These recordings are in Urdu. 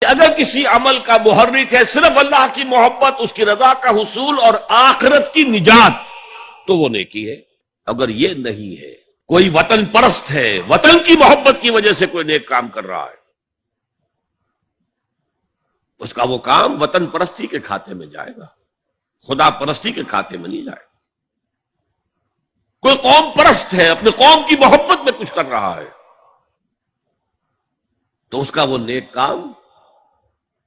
اگر کسی عمل کا محرک ہے صرف اللہ کی محبت، اس کی رضا کا حصول اور آخرت کی نجات، تو وہ نیکی ہے۔ اگر یہ نہیں ہے، کوئی وطن پرست ہے، وطن کی محبت کی وجہ سے کوئی نیک کام کر رہا ہے، اس کا وہ کام وطن پرستی کے کھاتے میں جائے گا، خدا پرستی کے کھاتے میں نہیں جائے گا۔ کوئی قوم پرست ہے، اپنے قوم کی محبت میں کچھ کر رہا ہے، تو اس کا وہ نیک کام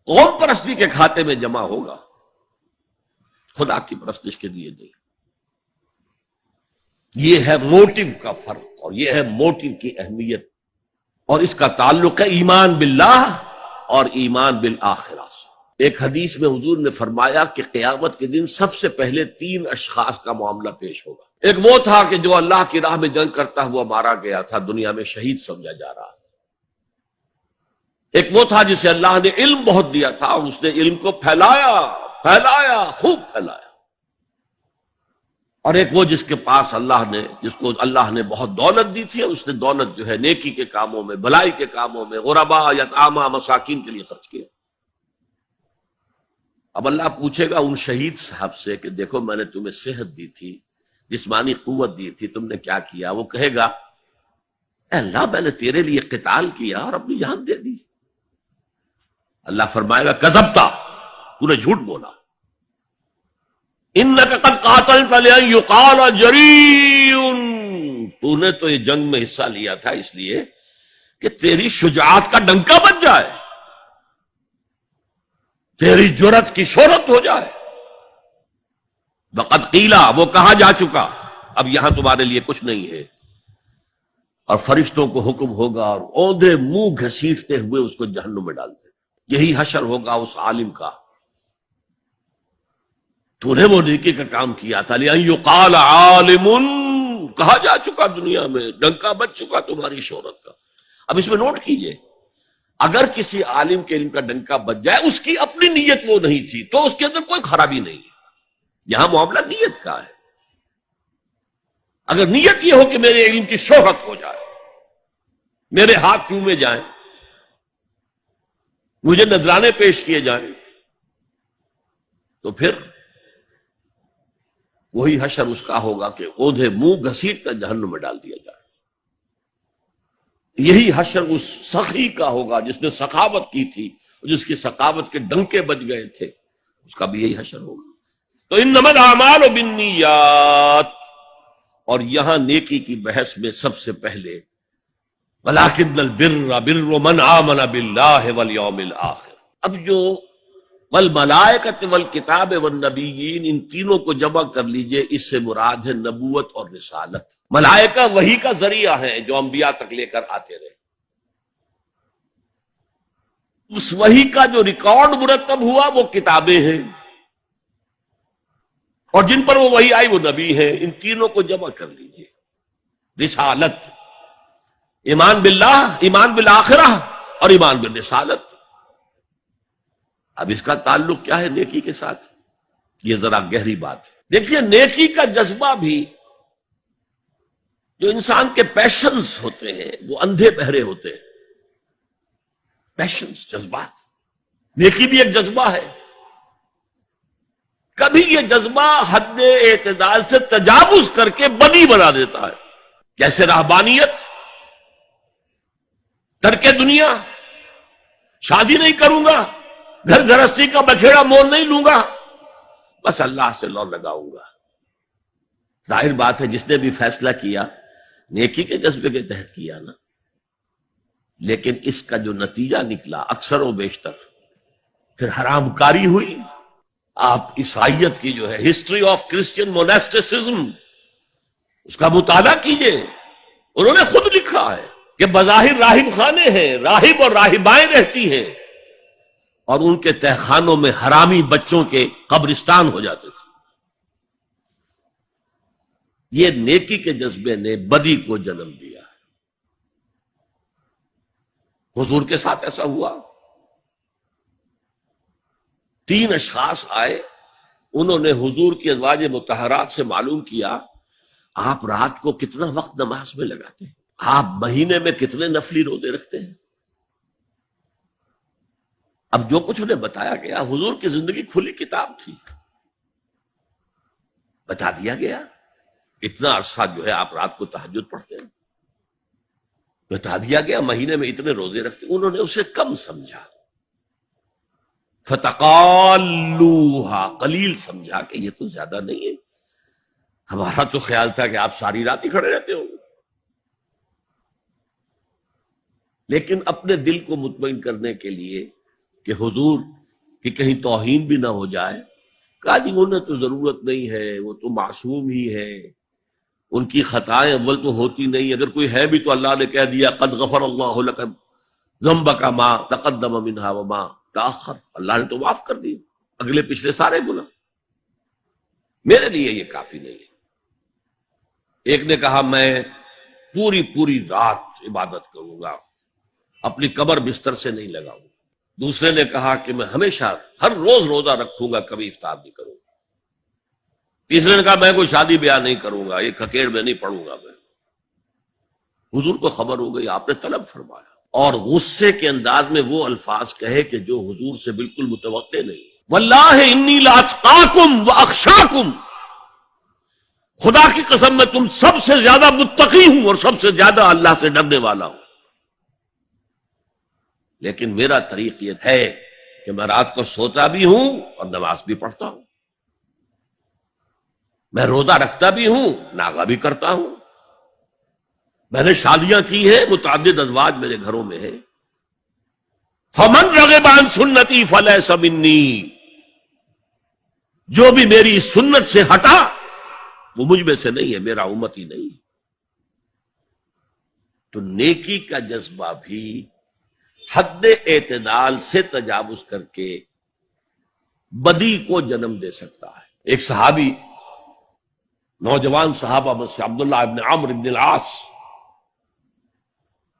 قوم پرستی کے کھاتے میں جمع ہوگا، خدا کی پرستش کے لیے نہیں۔ یہ ہے موٹیو کا فرق، اور یہ ہے موٹیو کی اہمیت، اور اس کا تعلق ہے ایمان باللہ اور ایمان بالآخرہ سے۔ ایک حدیث میں حضور نے فرمایا کہ قیامت کے دن سب سے پہلے 3 اشخاص کا معاملہ پیش ہوگا۔ ایک وہ تھا کہ جو اللہ کی راہ میں جنگ کرتا ہوا مارا گیا تھا، دنیا میں شہید سمجھا جا رہا تھا۔ ایک وہ تھا جسے اللہ نے علم بہت دیا تھا، اور اس نے علم کو پھیلایا، خوب پھیلایا۔ اور ایک وہ جس کے پاس جس کو اللہ نے بہت دولت دی تھی، اور اس نے دولت جو ہے نیکی کے کاموں میں، بھلائی کے کاموں میں، غربا، یتاما، مساکین کے لیے خرچ کیا۔ اب اللہ پوچھے گا ان شہید صاحب سے کہ دیکھو میں نے تمہیں صحت دی تھی، جسمانی قوت دی تھی، تم نے کیا کیا؟ وہ کہے گا اے اللہ میں نے تیرے لیے قتال کیا اور اپنی جان دے دی۔ اللہ فرمائے گا کذبتا، تو نے جھوٹ بولا، انک قد قاتلت لأن یقال جریء، تو نے تو یہ جنگ میں حصہ لیا تھا اس لیے کہ تیری شجاعت کا ڈنکا بج جائے، تیری جرأت کی شہرت ہو جائے۔ وقد قیلا، وہ کہا جا چکا، اب یہاں تمہارے لیے کچھ نہیں ہے۔ اور فرشتوں کو حکم ہوگا اور اوندھے منہ گھسیٹتے ہوئے اس کو جہنم میں ڈال دیں۔ یہی حشر ہوگا اس عالم کا، تو نے وہ نیکی کا کام کیا تھا، لئن یقال عالم، کہا جا چکا دنیا میں، ڈنکا بج چکا تمہاری شہرت کا۔ اب اس میں نوٹ کیجئے، اگر کسی عالم کے علم کا ڈنکا بج جائے، اس کی اپنی نیت وہ نہیں تھی تو اس کے اندر کوئی خرابی نہیں ہے۔ یہاں معاملہ نیت کا ہے۔ اگر نیت یہ ہو کہ میرے علم کی شہرت ہو جائے، میرے ہاتھ چومے جائیں، مجھے نذرانے پیش کیے جائیں، تو پھر وہی حشر اس کا ہوگا کہ اوندھے منہ گھسیٹ کر جہنم میں ڈال دیا جائے۔ یہی حشر اس سخی کا ہوگا جس نے سخاوت کی تھی، جس کی سخاوت کے ڈنکے بج گئے تھے، اس کا بھی یہی حشر ہوگا۔ تو انما الاعمال بالنیات، اور یہاں نیکی کی بحث میں سب سے پہلے ولکن البر بر من آمن باللہ والیوم الآخر۔ اب جو والملائکۃ والکتاب والنبیین، ان تینوں کو جمع کر لیجئے، اس سے مراد ہے نبوت اور رسالت۔ ملائکہ وحی کا ذریعہ ہیں جو انبیاء تک لے کر آتے رہے۔ اس وحی کا جو ریکارڈ مرتب ہوا وہ کتابیں ہیں، اور جن پر وہ وحی آئی وہ نبی ہیں۔ ان تینوں کو جمع کر لیجئے، رسالت، ایمان باللہ، ایمان بالآخرہ، اور ایمان بالرسالت۔ اب اس کا تعلق کیا ہے نیکی کے ساتھ؟ یہ ذرا گہری بات ہے۔ دیکھیے نیکی کا جذبہ بھی، جو انسان کے پیشنز ہوتے ہیں وہ اندھے بہرے ہوتے ہیں۔ پیشنز، جذبات، نیکی بھی ایک جذبہ ہے۔ کبھی یہ جذبہ حد اعتدال سے تجاوز کر کے بدی بنا دیتا ہے، جیسے رہبانیت، ترک دنیا، شادی نہیں کروں گا، گھر گھرستی کا بکھیڑا مول نہیں لوں گا، بس اللہ سے لو لگاؤں گا۔ ظاہر بات ہے جس نے بھی فیصلہ کیا نیکی کے جذبے کے تحت کیا نا، لیکن اس کا جو نتیجہ نکلا اکثر و بیشتر پھر حرام کاری ہوئی۔ آپ عیسائیت کی جو ہے ہسٹری آف کرسچین موناسٹسزم، اس کا مطالعہ کیجئے، انہوں نے خود لکھا ہے کہ بظاہر راہب خانے ہیں، راہب اور راہبائیں رہتی ہیں، اور ان کے تہخانوں میں حرامی بچوں کے قبرستان ہو جاتے تھے۔ یہ نیکی کے جذبے نے بدی کو جنم دیا ہے۔ حضور کے ساتھ ایسا ہوا۔ 3 اشخاص آئے، انہوں نے حضور کی ازواج مطہرات سے معلوم کیا آپ رات کو کتنا وقت نماز میں لگاتے ہیں، آپ مہینے میں کتنے نفلی روزے رکھتے ہیں، اب جو کچھ انہیں بتایا گیا، حضور کی زندگی کھلی کتاب تھی، بتا دیا گیا۔ اتنا عرصہ جو ہے آپ رات کو تہجد پڑھتے ہیں، بتا دیا گیا۔ مہینے میں اتنے روزے رکھتے، انہوں نے اسے کم سمجھا، فتقالوہا، قلیل سمجھا کہ یہ تو زیادہ نہیں ہے، ہمارا تو خیال تھا کہ آپ ساری رات ہی کھڑے رہتے ہوں گے۔ لیکن اپنے دل کو مطمئن کرنے کے لیے کہ حضور کی کہیں توہین بھی نہ ہو جائے، کہا جی انہیں تو ضرورت نہیں ہے، وہ تو معصوم ہی ہے، ان کی خطائیں اول تو ہوتی نہیں، اگر کوئی ہے بھی تو اللہ نے کہہ دیا قد غفر اللہ لک ذنبک ما تقدم منہا وما تاخر، اللہ نے تو معاف کر دی اگلے پچھلے سارے گناہ، میرے لیے یہ کافی نہیں ہے۔ ایک نے کہا میں پوری رات عبادت کروں گا، اپنی کمر بستر سے نہیں لگاؤں گا۔ دوسرے نے کہا کہ میں ہمیشہ ہر روز روزہ رکھوں گا، کبھی افطار نہیں کروں گا۔ تیسرے نے کہا میں کوئی شادی بیاہ نہیں کروں گا، یہ کھکیڑ میں نہیں پڑھوں گا میں۔ حضور کو خبر ہو گئی، آپ نے طلب فرمایا اور غصے کے انداز میں وہ الفاظ کہے کہ جو حضور سے بالکل متوقع نہیں۔ واللہ انی لاتقاکم واخشاکم، خدا کی قسم میں تم سب سے زیادہ متقی ہوں اور سب سے زیادہ اللہ سے ڈرنے والا ہوں، لیکن میرا طریق یہ ہے کہ میں رات کو سوتا بھی ہوں اور نماز بھی پڑھتا ہوں، میں روزہ رکھتا بھی ہوں، ناغہ بھی کرتا ہوں، میں نے شادیاں کی ہیں، متعدد ازواج میرے گھروں میں ہے۔ فمن رغب عن سنتی فلیس منی، جو بھی میری سنت سے ہٹا وہ مجھ میں سے نہیں ہے، میرا امت ہی نہیں۔ تو نیکی کا جذبہ بھی حد اعتدال سے تجاوز کر کے بدی کو جنم دے سکتا ہے۔ ایک صحابی، نوجوان صحابہ میں سے عبداللہ ابن عمرو ابن العاص،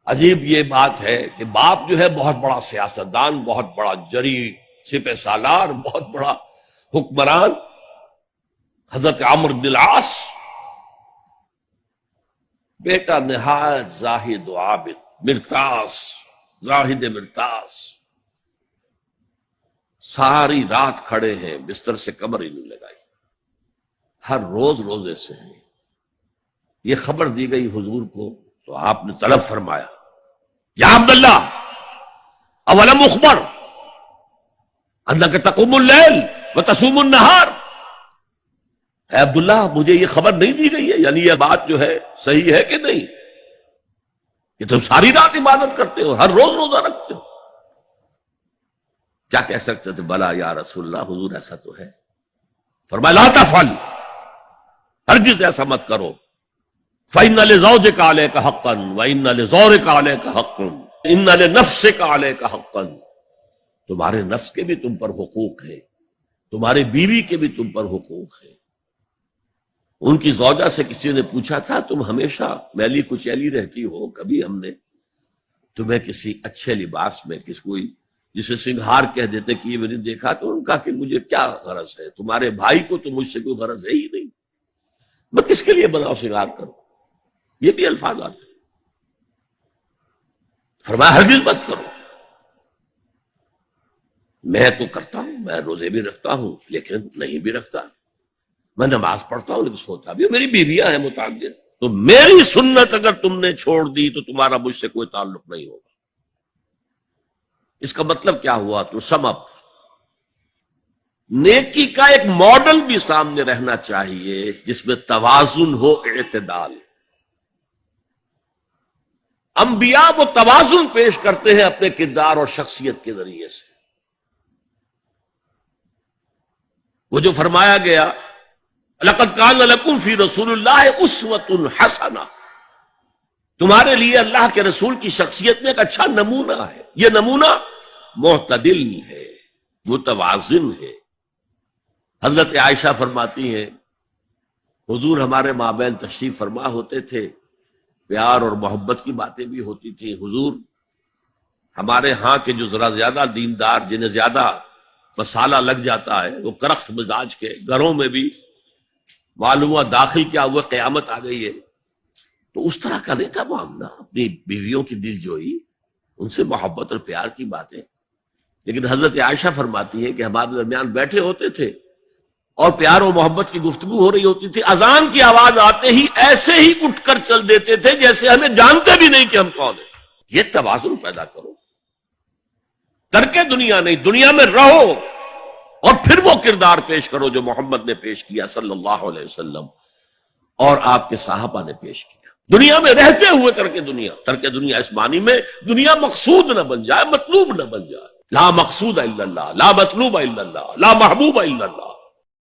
عجیب یہ بات ہے کہ باپ جو ہے بہت بڑا سیاستدان، بہت بڑا جری سپہ سالار، بہت بڑا حکمران، حضرت عمرو بن العاص، بیٹا نہایت زاہد و عابد، مرتاس، زاہد مرتاس، ساری رات کھڑے ہیں، بستر سے کمر ہی نہیں لگائی، ہر روز روزے سے ہیں۔ یہ خبر دی گئی حضور کو تو آپ نے طلب فرمایا یا عبداللہ اولم اخبر انک تقوم اللیل وتصوم النہار، اے عبداللہ مجھے یہ خبر نہیں دی گئی ہے، یعنی یہ بات جو ہے صحیح ہے کہ نہیں کہ تم ساری رات عبادت کرتے ہو، ہر روز روزہ رکھتے ہو؟ کیا کہہ سکتے تھے؟ بلا یا رسول اللہ، حضور ایسا تو ہے۔ فرمایا لا تفعل، ہرگز ایسا مت کرو، فإن لزوجك عليك حقا وإن لزورك عليك حقا إن لنفسك عليك حقا، تمہارے نفس کے بھی تم پر حقوق ہے، تمہارے بیوی کے بھی تم پر حقوق ہے۔ ان کی زوجہ سے کسی نے پوچھا تھا تم ہمیشہ میلی کچیلی رہتی ہو، کبھی ہم نے تمہیں کسی اچھے لباس میں، کسی کوئی جسے سنگھار کہہ دیتے کہ یہ میں نے دیکھا، تو ان کا کہ مجھے کیا غرض ہے، تمہارے بھائی کو تو مجھ سے کوئی غرض ہے ہی نہیں، میں کس کے لیے بناؤ سنگھار کروں؟ یہ بھی الفاظ آتے ہیں۔ فرمایا ہرگز مت کرو، میں تو کرتا ہوں، میں روزے بھی رکھتا ہوں لیکن نہیں بھی رکھتا، میں نماز پڑھتا ہوں لیکن سوتا بھی ہوں، میری بیویاں ہیں متعدد، تو میری سنت اگر تم نے چھوڑ دی تو تمہارا مجھ سے کوئی تعلق نہیں ہوگا۔ اس کا مطلب کیا ہوا؟ تو سم اپ، نیکی کا ایک ماڈل بھی سامنے رہنا چاہیے جس میں توازن ہو، اعتدال۔ انبیاء وہ توازن پیش کرتے ہیں اپنے کردار اور شخصیت کے ذریعے سے۔ وہ جو فرمایا گیا لقد کان لکم فی رسول اللہ اسوۃ حسنہ، تمہارے لیے اللہ کے رسول کی شخصیت میں ایک اچھا نمونہ ہے، یہ نمونہ معتدل ہے، متوازن ہے۔ حضرت عائشہ فرماتی ہیں حضور ہمارے مابین تشریف فرما ہوتے تھے، پیار اور محبت کی باتیں بھی ہوتی تھی۔ حضور ہمارے ہاں کے جو ذرا زیادہ دیندار، جنہیں زیادہ مسالہ لگ جاتا ہے، وہ کرخت مزاج کے، گھروں میں بھی معلوم ہوا داخل کیا ہوا قیامت آ گئی ہے، تو اس طرح کا نہیں تھا معاملہ، اپنی بیویوں کی دل جوئی، ان سے محبت اور پیار کی باتیں۔ لیکن حضرت عائشہ فرماتی ہے کہ ہمارے درمیان بیٹھے ہوتے تھے اور پیار و محبت کی گفتگو ہو رہی ہوتی تھی، اذان کی آواز آتے ہی ایسے ہی اٹھ کر چل دیتے تھے جیسے ہمیں جانتے بھی نہیں کہ ہم کون ہیں۔ یہ توازن پیدا کرو، ترک دنیا نہیں، دنیا میں رہو اور پھر وہ کردار پیش کرو جو محمد نے پیش کیا صلی اللہ علیہ وسلم اور آپ کے صحابہ نے پیش کیا۔ دنیا میں رہتے ہوئے ترک دنیا اس معنی میں دنیا مقصود نہ بن جائے، مطلوب نہ بن جائے۔ لا مقصود الا اللہ، لا مطلوب الا اللہ، لا محبوب الا اللہ۔